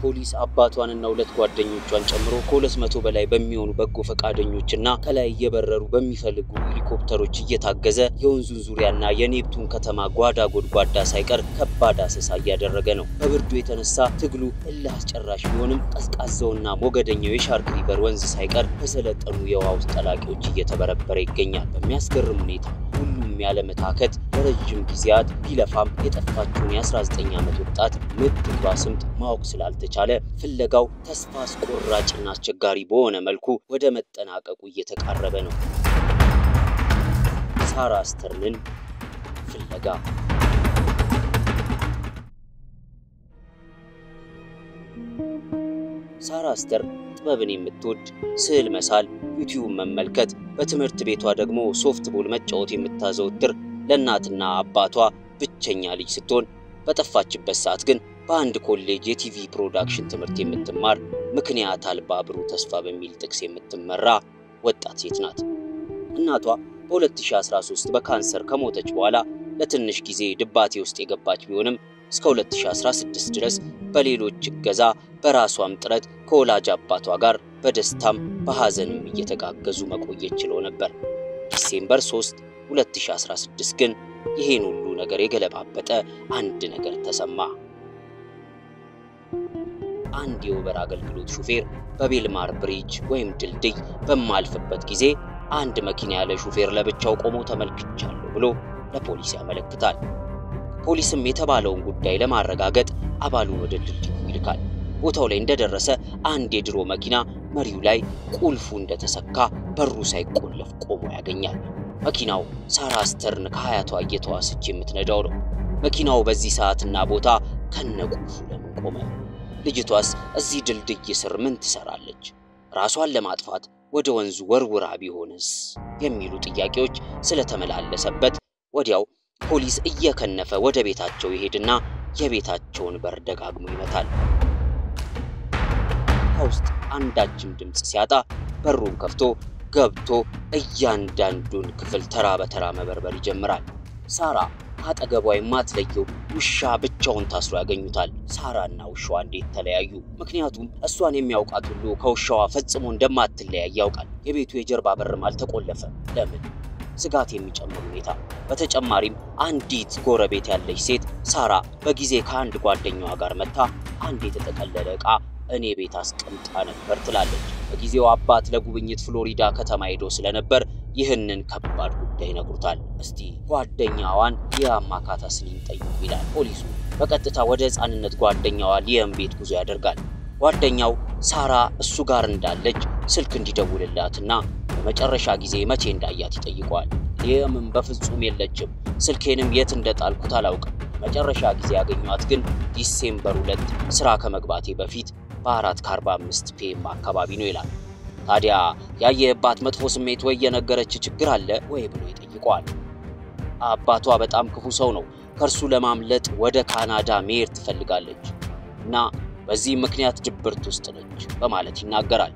ፖሊስ አባቷንና ሁለት ጓደኞቿን ጨምሮ ከ200 በላይ በሚሆኑ በጎ ፈቃደኞችና ከላይ እየበረሩ በሚፈልጉ ሄሊኮፕተሮች እየታገዘ የወንዙን ዙሪያና የኔፕቱን ከተማ ጓዳ ጎድጓዳ ሳይቀር ከባድ አሰሳ እያደረገ ነው። በብርዱ የተነሳ ትግሉ እልህ አስጨራሽ ቢሆንም ቀዝቃዛውና ሞገደኛው የሻርክ ሪቨር ወንዝ ሳይቀር በሰለጠኑ የውሃ ውስጥ ጠላቂዎች እየተበረበረ ይገኛል። በሚያስገርም ሁኔታ ሁሉም ያለ መታከት ለረጅም ጊዜያት ቢለፋም የጠፋችውን የ19 ዓመት ወጣት ምትኳ ስምጥ ማወቅ ስላልተቻለ ፍለጋው ተስፋ አስቆራጭና አስቸጋሪ በሆነ መልኩ ወደ መጠናቀቁ እየተቃረበ ነው። ሳራ አስተርን ፍለጋ። ሳራ አስተር ጥበብን የምትወድ ስዕል መሳል፣ ዩቲዩብ መመልከት፣ በትምህርት ቤቷ ደግሞ ሶፍትቦል መጫወት የምታዘወትር ለእናትና አባቷ ብቸኛ ልጅ ስትሆን በጠፋችበት ሰዓት ግን በአንድ ኮሌጅ የቲቪ ፕሮዳክሽን ትምህርት የምትማር ምክንያት አልባ ብሩህ ተስፋ በሚል ጥቅስ የምትመራ ወጣት ሴት ናት። እናቷ በ2013 በካንሰር ከሞተች በኋላ ለትንሽ ጊዜ ድባቴ ውስጥ የገባች ቢሆንም እስከ 2016 ድረስ በሌሎች እገዛ በራሷም ጥረት ከወላጅ አባቷ ጋር በደስታም በሐዘንም እየተጋገዙ መቆየት ችሎ ነበር። ዲሴምበር 3 2016 ግን ይሄን ሁሉ ነገር የገለባበጠ አንድ ነገር ተሰማ። አንድ የኡበር አገልግሎት ሹፌር በቤልማር ብሪጅ ወይም ድልድይ በማልፈበት ጊዜ አንድ መኪና ያለ ሹፌር ለብቻው ቆሞ ተመልክቻለሁ ብሎ ለፖሊስ ያመለክታል። ፖሊስም የተባለውን ጉዳይ ለማረጋገጥ አባሉን ወደ ድልድዩ ይልካል። ቦታው ላይ እንደደረሰ አንድ የድሮ መኪና መሪው ላይ ቁልፉ እንደተሰካ በሩ ሳይቆለፍ ቆሞ ያገኛል። መኪናው ሳራ አስተርን ከሀያቷ እየተዋሰች የምትነዳው ነው። መኪናው በዚህ ሰዓትና ቦታ ከነቁልፉ ለምን ቆመ? ልጅቷስ እዚህ ድልድይ ስር ምን ትሰራለች? ራሷን ለማጥፋት ወደ ወንዙ ወርውራ ቢሆንስ? የሚሉ ጥያቄዎች ስለተመላለሰበት ወዲያው ፖሊስ እየከነፈ ወደ ቤታቸው ይሄድና የቤታቸውን በር ደጋግሞ ይመታል። ከውስጥ አንዳችም ድምጽ ሲያጣ በሩን ከፍቶ ገብቶ እያንዳንዱን ክፍል ተራ በተራ መበርበር ይጀምራል። ሳራ አጠገቧ የማትለየው ውሻ ብቻውን ታስሮ ያገኙታል። ሳራና ውሻዋ እንዴት ተለያዩ? ምክንያቱም እሷን የሚያውቃት ሁሉ ከውሻዋ ፈጽሞ እንደማትለያይ ያውቃል። የቤቱ የጀርባ በርም አልተቆለፈ። ለምን? ስጋት የሚጨምር ሁኔታ። በተጨማሪም አንዲት ጎረቤት ያለች ሴት ሳራ በጊዜ ከአንድ ጓደኛዋ ጋር መጣ አንድ የተጠቀለለ ዕቃ እኔ ቤት አስቀምጣ ነበር ትላለች። በጊዜው አባት ለጉብኝት ፍሎሪዳ ከተማ ሄዶ ስለነበር ይህንን ከባድ ጉዳይ ነግሩታል። እስቲ ጓደኛዋን የአማካታስሊን ጠይቁ ይላል ፖሊሱ። በቀጥታ ወደ ሕፃንነት ጓደኛዋ ሊየም ቤት ጉዞ ያደርጋል። ጓደኛው ሳራ እሱ ጋር እንዳለች ስልክ እንዲደውልላትና በመጨረሻ ጊዜ መቼ እንዳያት ይጠይቀዋል። ሊየምም በፍጹም የለችም፣ ስልኬንም የት እንደጣልኩት አላውቅም፣ መጨረሻ ጊዜ ያገኟት ግን ዲሴምበር 2 ስራ ከመግባቴ በፊት በ4:45 ፒኤም አካባቢ ነው ይላል። ታዲያ ያየባት መጥፎ ስሜት ወይ የነገረች ችግር አለ ወይ ብሎ ይጠይቀዋል። አባቷ በጣም ክፉ ሰው ነው፣ ከርሱ ለማምለጥ ወደ ካናዳ መሄድ ትፈልጋለች እና በዚህ ምክንያት ድብርት ውስጥ ነች በማለት ይናገራል።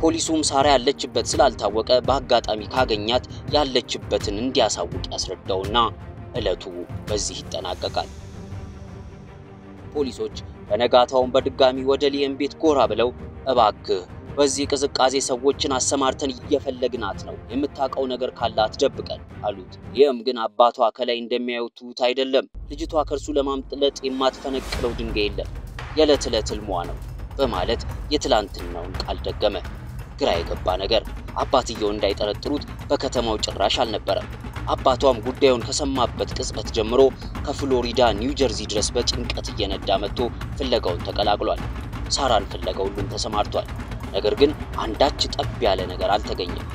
ፖሊሱም ሳራ ያለችበት ስላልታወቀ በአጋጣሚ ካገኛት ያለችበትን እንዲያሳውቅ ያስረዳውና ዕለቱ በዚህ ይጠናቀቃል። ፖሊሶች በነጋታውን በድጋሚ ወደ ሊየም ቤት ጎራ ብለው እባክህ በዚህ ቅዝቃዜ ሰዎችን አሰማርተን እየፈለግናት ነው፣ የምታውቀው ነገር ካለ አትደብቀን አሉት። ሊየም ግን አባቷ ከላይ እንደሚያዩት አይደለም፣ ልጅቷ ከርሱ ለማምለጥ የማትፈነቅለው ድንጋይ የለም፣ የዕለት ዕለት ህልሟ ነው በማለት የትላንትናውን ቃል ደገመ። ግራ የገባ ነገር አባትየው እንዳይጠረጥሩት በከተማው ጭራሽ አልነበረም። አባቷም ጉዳዩን ከሰማበት ቅጽበት ጀምሮ ከፍሎሪዳ ኒው ጀርዚ ድረስ በጭንቀት እየነዳ መጥቶ ፍለጋውን ተቀላቅሏል። ሳራን ፍለጋ ሁሉም ተሰማርቷል። ነገር ግን አንዳች ጠብ ያለ ነገር አልተገኘም።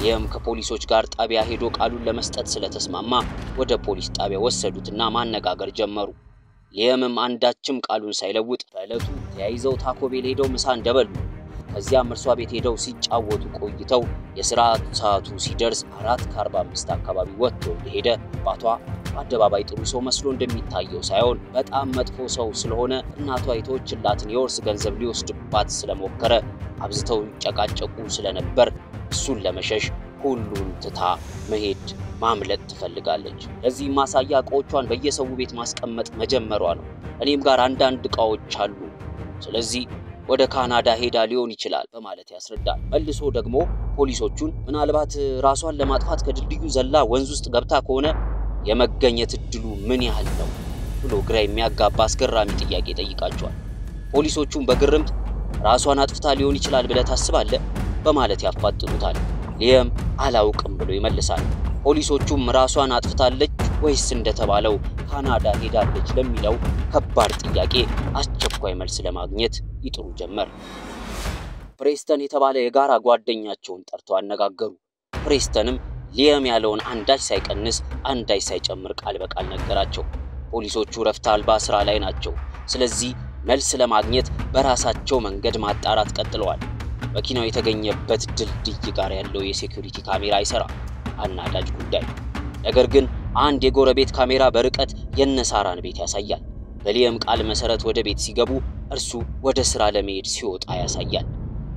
ይህም ከፖሊሶች ጋር ጣቢያ ሄዶ ቃሉን ለመስጠት ስለተስማማ ወደ ፖሊስ ጣቢያ ወሰዱትና ማነጋገር ጀመሩ። ሊየምም አንዳችም ቃሉን ሳይለውጥ በዕለቱ ተያይዘው ታኮ ቤል ሄደው ምሳ እንደበሉ ከዚያም እርሷ ቤት ሄደው ሲጫወቱ ቆይተው የሥራ ሰዓቱ ሲደርስ 4:45 አካባቢ ወጥቶ እንደሄደ አባቷ አደባባይ ጥሩ ሰው መስሎ እንደሚታየው ሳይሆን በጣም መጥፎ ሰው ስለሆነ እናቷ የተወችላትን የወርስ ገንዘብ ሊወስድባት ስለሞከረ አብዝተው ጨቃጨቁ ስለነበር እሱን ለመሸሽ ሁሉን ትታ መሄድ ማምለጥ ትፈልጋለች። ለዚህ ማሳያ ዕቃዎቿን በየሰው ቤት ማስቀመጥ መጀመሯ ነው። እኔም ጋር አንዳንድ ዕቃዎች አሉ ስለዚህ ወደ ካናዳ ሄዳ ሊሆን ይችላል በማለት ያስረዳል። መልሶ ደግሞ ፖሊሶቹን ምናልባት ራሷን ለማጥፋት ከድልድዩ ዘላ ወንዝ ውስጥ ገብታ ከሆነ የመገኘት እድሉ ምን ያህል ነው ብሎ ግራ የሚያጋባ አስገራሚ ጥያቄ ጠይቃቸዋል። ፖሊሶቹም በግርምት ራሷን አጥፍታ ሊሆን ይችላል ብለህ ታስባለህ በማለት ያፋጥጡታል። ሊየም አላውቅም ብሎ ይመልሳል። ፖሊሶቹም ራሷን አጥፍታለች ወይስ እንደተባለው ካናዳ ሄዳለች ለሚለው ከባድ ጥያቄ አስቸኳይ መልስ ለማግኘት ይጥሩ ጀመር። ፕሬስተን የተባለ የጋራ ጓደኛቸውን ጠርተው አነጋገሩ። ፕሬስተንም ሊየም ያለውን አንዳች ሳይቀንስ አንዳች ሳይጨምር ቃል በቃል ነገራቸው። ፖሊሶቹ ረፍት አልባ ስራ ላይ ናቸው። ስለዚህ መልስ ለማግኘት በራሳቸው መንገድ ማጣራት ቀጥለዋል። መኪናው የተገኘበት ድልድይ ጋር ያለው የሴኩሪቲ ካሜራ አይሰራ፣ አናዳጅ ጉዳይ። ነገር ግን አንድ የጎረቤት ካሜራ በርቀት የነሳራን ቤት ያሳያል። በሊየም ቃል መሰረት ወደ ቤት ሲገቡ እርሱ ወደ ስራ ለመሄድ ሲወጣ ያሳያል።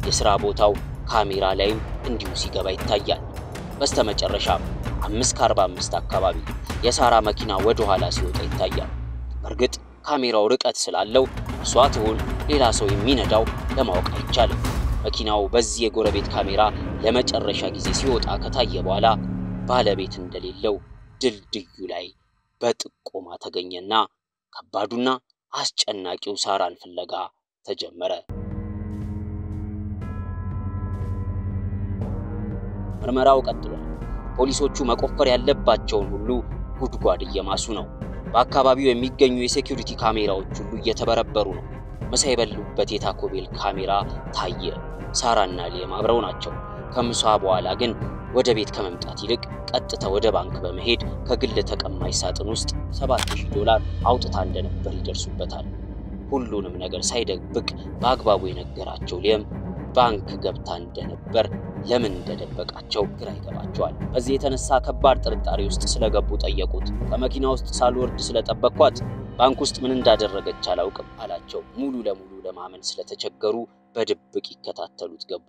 የሥራ ቦታው ካሜራ ላይም እንዲሁ ሲገባ ይታያል። በስተመጨረሻም 5:45 አካባቢ የሳራ መኪና ወደ ኋላ ሲወጣ ይታያል። በርግጥ ካሜራው ርቀት ስላለው እሷ ትሁን ሌላ ሰው የሚነዳው ለማወቅ አይቻልም። መኪናው በዚህ የጎረቤት ካሜራ ለመጨረሻ ጊዜ ሲወጣ ከታየ በኋላ ባለቤት እንደሌለው ድልድዩ ላይ በጥቆማ ተገኘና ከባዱና አስጨናቂው ሳራን ፍለጋ ተጀመረ። ምርመራው ቀጥሏል። ፖሊሶቹ መቆፈር ያለባቸውን ሁሉ ጉድጓድ እየማሱ ነው። በአካባቢው የሚገኙ የሴኩሪቲ ካሜራዎች ሁሉ እየተበረበሩ ነው። ምሳ የበሉበት የታኮ ቤል ካሜራ ታየ። ሳራና ሊየም አብረው ናቸው። ከምሳ በኋላ ግን ወደ ቤት ከመምጣት ይልቅ ቀጥታ ወደ ባንክ በመሄድ ከግል ተቀማጭ ሳጥን ውስጥ $7000 አውጥታ እንደነበር ይደርሱበታል። ሁሉንም ነገር ሳይደብቅ በአግባቡ የነገራቸው ሊየም ባንክ ገብታ እንደነበር ለምን እንደደበቃቸው ግራ ይገባቸዋል። በዚህ የተነሳ ከባድ ጥርጣሬ ውስጥ ስለገቡ ጠየቁት። ከመኪና ውስጥ ሳልወርድ ስለጠበቅኳት ባንክ ውስጥ ምን እንዳደረገች አላውቅም አላቸው። ሙሉ ለሙሉ ለማመን ስለተቸገሩ በድብቅ ይከታተሉት ገቡ።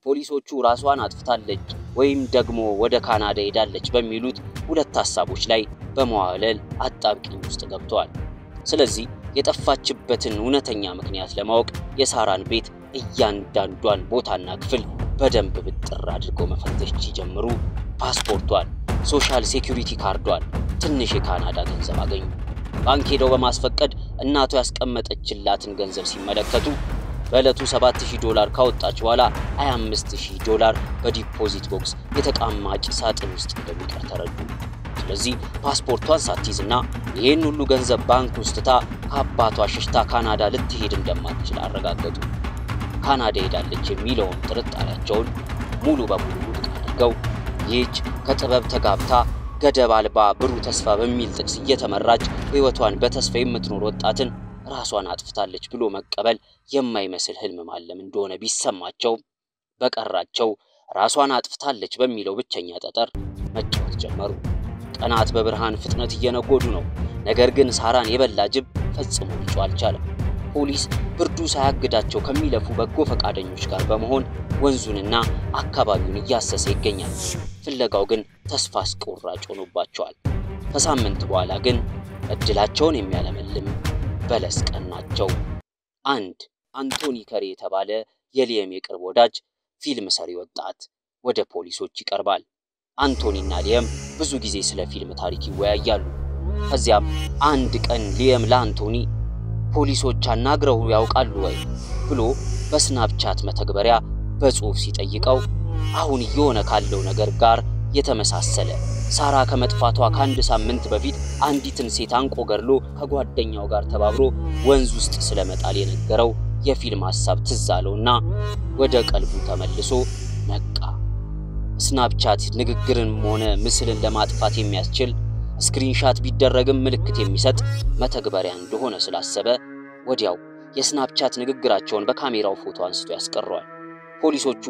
ፖሊሶቹ ራሷን አጥፍታለች ወይም ደግሞ ወደ ካናዳ ሄዳለች በሚሉት ሁለት ሐሳቦች ላይ በመዋለል አጣብቂኝ ውስጥ ገብተዋል። ስለዚህ የጠፋችበትን እውነተኛ ምክንያት ለማወቅ የሳራን ቤት እያንዳንዷን ቦታና ክፍል በደንብ ብጥር አድርገው መፈተሽ ሲጀምሩ ፓስፖርቷን፣ ሶሻል ሴኩሪቲ ካርዷን፣ ትንሽ የካናዳ ገንዘብ አገኙ። ባንክ ሄደው በማስፈቀድ እናቷ ያስቀመጠችላትን ገንዘብ ሲመለከቱ በዕለቱ $7000 ካወጣች በኋላ $25000 በዲፖዚት ቦክስ የተቀማጭ ሳጥን ውስጥ እንደሚቀር ተረዱ። ስለዚህ ፓስፖርቷን ሳትይዝና ይህን ሁሉ ገንዘብ ባንክ ውስጥ ታ ከአባቷ ሸሽታ ካናዳ ልትሄድ እንደማትችል አረጋገጡ። ካናዳ ሄዳለች የሚለውን ጥርጣሬያቸውን ሙሉ በሙሉ ውድቅ አድርገው ይህች ከጥበብ ተጋብታ ገደብ አልባ ብሩህ ተስፋ በሚል ጥቅስ እየተመራች ሕይወቷን በተስፋ የምትኖር ወጣትን ራሷን አጥፍታለች ብሎ መቀበል የማይመስል ህልም ማለም እንደሆነ ቢሰማቸው በቀራቸው ራሷን አጥፍታለች በሚለው ብቸኛ ጠጠር መጫወት ጀመሩ። ቀናት በብርሃን ፍጥነት እየነጎዱ ነው። ነገር ግን ሳራን የበላ ጅብ ፈጽሞ ሊጮህ አልቻለም። ፖሊስ ብርዱ ሳያግዳቸው ከሚለፉ በጎ ፈቃደኞች ጋር በመሆን ወንዙንና አካባቢውን እያሰሰ ይገኛል። ፍለጋው ግን ተስፋ አስቆራጭ ሆኖባቸዋል። ከሳምንት በኋላ ግን እድላቸውን የሚያለመልም በለስ ቀናቸው። አንድ አንቶኒ ከሬ የተባለ የሊየም የቅርብ ወዳጅ ፊልም ሰሪ ወጣት ወደ ፖሊሶች ይቀርባል። አንቶኒና ሊየም ብዙ ጊዜ ስለ ፊልም ታሪክ ይወያያሉ። ከዚያም አንድ ቀን ሊየም ለአንቶኒ ፖሊሶች አናግረው ያውቃሉ ወይ ብሎ በስናፕቻት መተግበሪያ በጽሑፍ ሲጠይቀው አሁን እየሆነ ካለው ነገር ጋር የተመሳሰለ ሳራ ከመጥፋቷ ከአንድ ሳምንት በፊት አንዲትን ሴት አንቆ ገድሎ ከጓደኛው ጋር ተባብሮ ወንዝ ውስጥ ስለመጣል የነገረው የፊልም ሐሳብ ትዝ አለውና ወደ ቀልቡ ተመልሶ ነቃ። ስናፕቻት ንግግርን ሆነ ምስልን ለማጥፋት የሚያስችል ስክሪንሻት ቢደረግም ምልክት የሚሰጥ መተግበሪያ እንደሆነ ስላሰበ ወዲያው የስናፕቻት ንግግራቸውን በካሜራው ፎቶ አንስቶ ያስቀረዋል። ፖሊሶቹ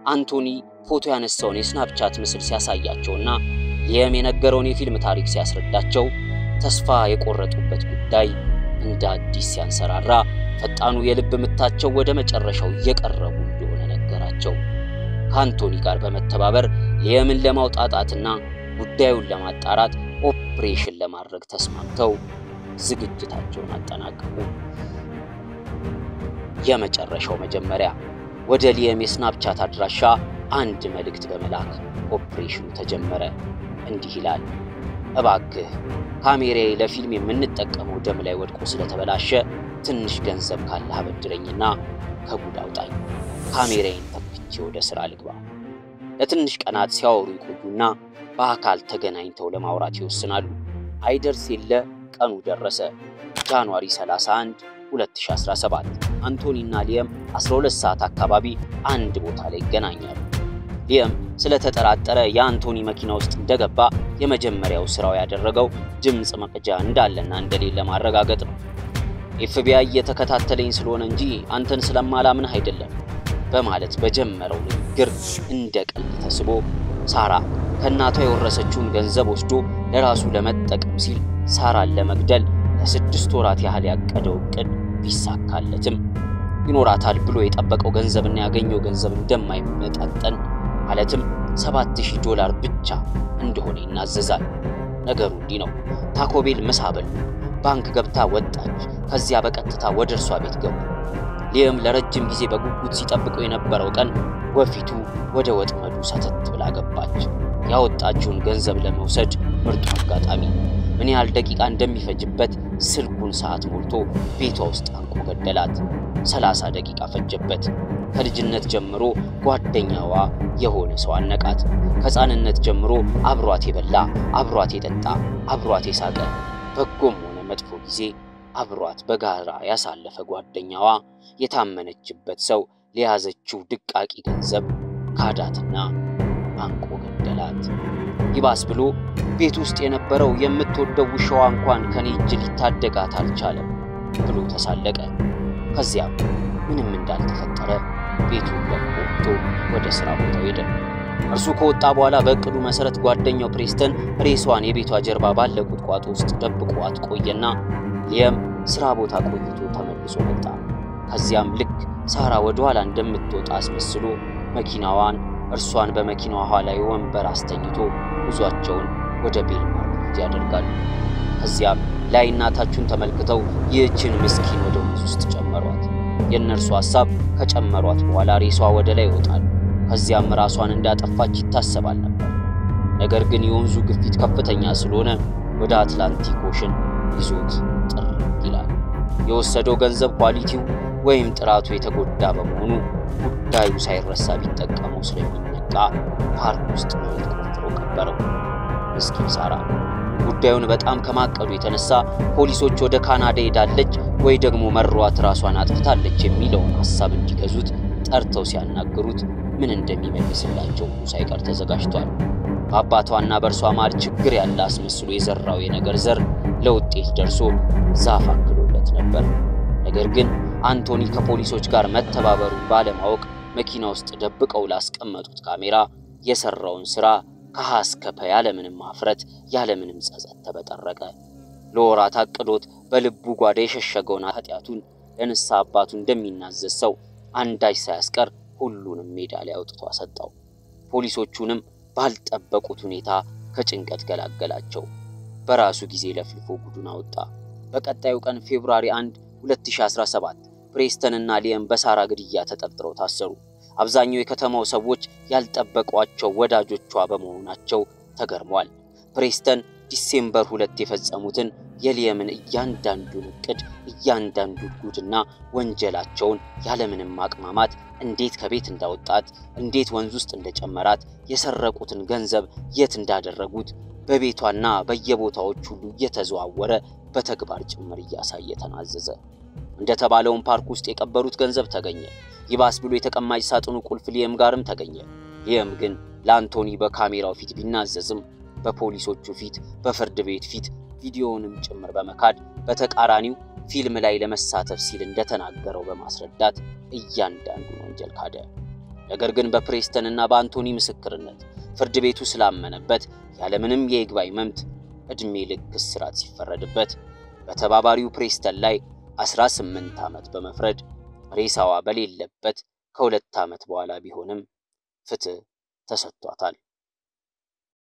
አንቶኒ ፎቶ ያነሳውን የስናፕቻት ምስል ሲያሳያቸውና ሊየም የነገረውን የፊልም ታሪክ ሲያስረዳቸው ተስፋ የቆረጡበት ጉዳይ እንደ አዲስ ሲያንሰራራ ፈጣኑ የልብ ምታቸው ወደ መጨረሻው እየቀረቡ እንደሆነ ነገራቸው። ከአንቶኒ ጋር በመተባበር ሊየምን ለማውጣጣትና ጉዳዩን ለማጣራት ኦፕሬሽን ለማድረግ ተስማምተው ዝግጅታቸውን አጠናቀቁ። የመጨረሻው መጀመሪያ ወደ ሊየም የስናፕቻት አድራሻ አንድ መልእክት በመላክ ኦፕሬሽኑ ተጀመረ። እንዲህ ይላል: እባክህ ካሜራዬ ለፊልም የምንጠቀመው ደም ላይ ወድቆ ስለተበላሸ ትንሽ ገንዘብ ካለህ አበድረኝና ከጉድ አውጣኝ። ካሜራዬን ተክቼ ወደ ስራ ልግባ። ለትንሽ ቀናት ሲያወሩ ይቆዩና በአካል ተገናኝተው ለማውራት ይወስናሉ። አይደርስ የለ ቀኑ ደረሰ። ጃንዋሪ 31 2017 አንቶኒና ሊየም 12 ሰዓት አካባቢ አንድ ቦታ ላይ ይገናኛሉ። ሊየም ስለተጠራጠረ የአንቶኒ መኪና ውስጥ እንደገባ የመጀመሪያው ስራው ያደረገው ድምጽ መቅጃ እንዳለና እንደሌለ ማረጋገጥ ነው። ኤፍቢአይ እየተከታተለኝ ስለሆነ እንጂ አንተን ስለማላምንህ አይደለም በማለት በጀመረው ንግግር እንደ ቀልድ ተስቦ ሳራ ከእናቷ የወረሰችውን ገንዘብ ወስዶ ለራሱ ለመጠቀም ሲል ሳራን ለመግደል ለ6 ወራት ያህል ያቀደው እቅድ ቢሳካለትም ይኖራታል ብሎ የጠበቀው ገንዘብና ያገኘው ገንዘብ እንደማይመጣጠን ማለትም $7000 ብቻ እንደሆነ ይናዘዛል። ነገሩ እንዲህ ነው። ታኮቤል ምሳ በሉ። ባንክ ገብታ ወጣች። ከዚያ በቀጥታ ወደ እርሷ ቤት ገቡ። ሊየም ለረጅም ጊዜ በጉጉት ሲጠብቀው የነበረው ቀን ወፊቱ ወደ ወጥመዱ ሰተት ብላ ገባች። ያወጣችውን ገንዘብ ለመውሰድ ምርጡ አጋጣሚ። ምን ያህል ደቂቃ እንደሚፈጅበት ስልኩን ሰዓት ሞልቶ ቤቷ ውስጥ አንቆ ገደላት። 30 ደቂቃ ፈጀበት። ከልጅነት ጀምሮ ጓደኛዋ የሆነ ሰው አነቃት። ከሕፃንነት ጀምሮ አብሯት የበላ፣ አብሯት የጠጣ፣ አብሯት የሳቀ፣ በጎም ሆነ መጥፎ ጊዜ አብሯት በጋራ ያሳለፈ ጓደኛዋ የታመነችበት ሰው ለያዘችው ድቃቂ ገንዘብ ካዳትና አንቆ ገደላት። ይባስ ብሎ ቤት ውስጥ የነበረው የምትወደው ውሻዋ እንኳን ከኔ እጅ ሊታደጋት አልቻለም ብሎ ተሳለቀ። ከዚያም ምንም እንዳልተፈጠረ ቤቱን ለቆ ወጥቶ ወደ ስራ ቦታው ሄደ። እርሱ ከወጣ በኋላ በእቅዱ መሰረት ጓደኛው ፕሬስተን ሬሷን የቤቷ ጀርባ ባለ ቁጥቋጦ ውስጥ ደብቆት ቆየና ሊየም ስራ ቦታ ቆይቶ ተመልሶ መጣ። ከዚያም ልክ ሳራ ወደ ኋላ እንደምትወጣ አስመስሎ መኪናዋን እርሷን በመኪናዋ ኋላ ወንበር አስተኝቶ ጉዟቸውን ወደ ቤልማርት ያደርጋሉ። ከዚያም ላይና ታቹን ተመልክተው ይህችን ምስኪን ወደ ወንዝ ውስጥ ጨመሯት። የነርሱ ሐሳብ ከጨመሯት በኋላ ሬሷ ወደ ላይ ይወጣል። ከዚያም ራሷን እንዳጠፋች ይታሰባል ነበር። ነገር ግን የወንዙ ግፊት ከፍተኛ ስለሆነ ወደ አትላንቲክ ኦሽን ይዞት ጥርግ ይላል። የወሰደው ገንዘብ ኳሊቲው ወይም ጥራቱ የተጎዳ በመሆኑ ጉዳዩ ሳይረሳ ቢጠቀመው ስለሚነቃ ፓርክ ውስጥ ቆፍሮ ቀበረው። ምስኪን ሳራ ጉዳዩን በጣም ከማቀዱ የተነሳ ፖሊሶች ወደ ካናዳ ሄዳለች ወይ ደግሞ መሯት ራሷን አጥፍታለች የሚለውን ሐሳብ እንዲገዙት ጠርተው ሲያናገሩት ምን እንደሚመልስላቸው ሳይቀር ተዘጋጅቷል። በአባቷና በእርሷ ማል ችግር ያለ አስመስሎ የዘራው የነገር ዘር ለውጤት ደርሶ ዛፍ አክሎለት ነበር። ነገር ግን አንቶኒ ከፖሊሶች ጋር መተባበሩን ባለማወቅ መኪና ውስጥ ደብቀው ላስቀመጡት ካሜራ የሰራውን ስራ ከሀ እስከ ፐ ያለምንም ማፍረት ያለምንም ጸጸት ተበጠረቀ። ለወራት አቅዶት በልቡ ጓዳ የሸሸገውን ኃጢያቱን ለንስሐ አባቱ እንደሚናዘዝ ሰው አንዳች ሳያስቀር ሁሉንም ሜዳ ላይ አውጥቶ አሰጣው። ፖሊሶቹንም ባልጠበቁት ሁኔታ ከጭንቀት ገላገላቸው። በራሱ ጊዜ ለፍልፎ ጉዱን አወጣ። በቀጣዩ ቀን ፌብሩዋሪ 1 2017 ፕሬስተን እና ሊየም በሳራ ግድያ ተጠርጥረው ታሰሩ። አብዛኛው የከተማው ሰዎች ያልጠበቋቸው ወዳጆቿ በመሆናቸው ተገርመዋል። ፕሬስተን ዲሴምበር 2 የፈጸሙትን የሊየምን እያንዳንዱን እቅድ እያንዳንዱ ጉድና ወንጀላቸውን ያለምንም ማቅማማት እንዴት ከቤት እንዳወጣት እንዴት ወንዝ ውስጥ እንደጨመራት የሰረቁትን ገንዘብ የት እንዳደረጉት በቤቷና በየቦታዎቹ ሁሉ እየተዘዋወረ በተግባር ጭምር እያሳየ ተናዘዘ። እንደተባለውን ፓርክ ውስጥ የቀበሩት ገንዘብ ተገኘ። ይባስ ብሎ የተቀማጭ ሳጥኑ ቁልፍ ሊየም ጋርም ተገኘ። ሊየም ግን ለአንቶኒ በካሜራው ፊት ቢናዘዝም በፖሊሶቹ ፊት በፍርድ ቤት ፊት ቪዲዮውንም ጭምር በመካድ በተቃራኒው ፊልም ላይ ለመሳተፍ ሲል እንደተናገረው በማስረዳት እያንዳንዱን ወንጀል ካደ። ነገር ግን በፕሬስተን እና በአንቶኒ ምስክርነት ፍርድ ቤቱ ስላመነበት ያለምንም የይግባኝ መብት እድሜ ልክ እስራት ሲፈረድበት በተባባሪው ፕሬስተን ላይ 18 ዓመት በመፍረድ ሬሳዋ በሌለበት ከ2 ዓመት በኋላ ቢሆንም ፍትህ ተሰጥቷታል።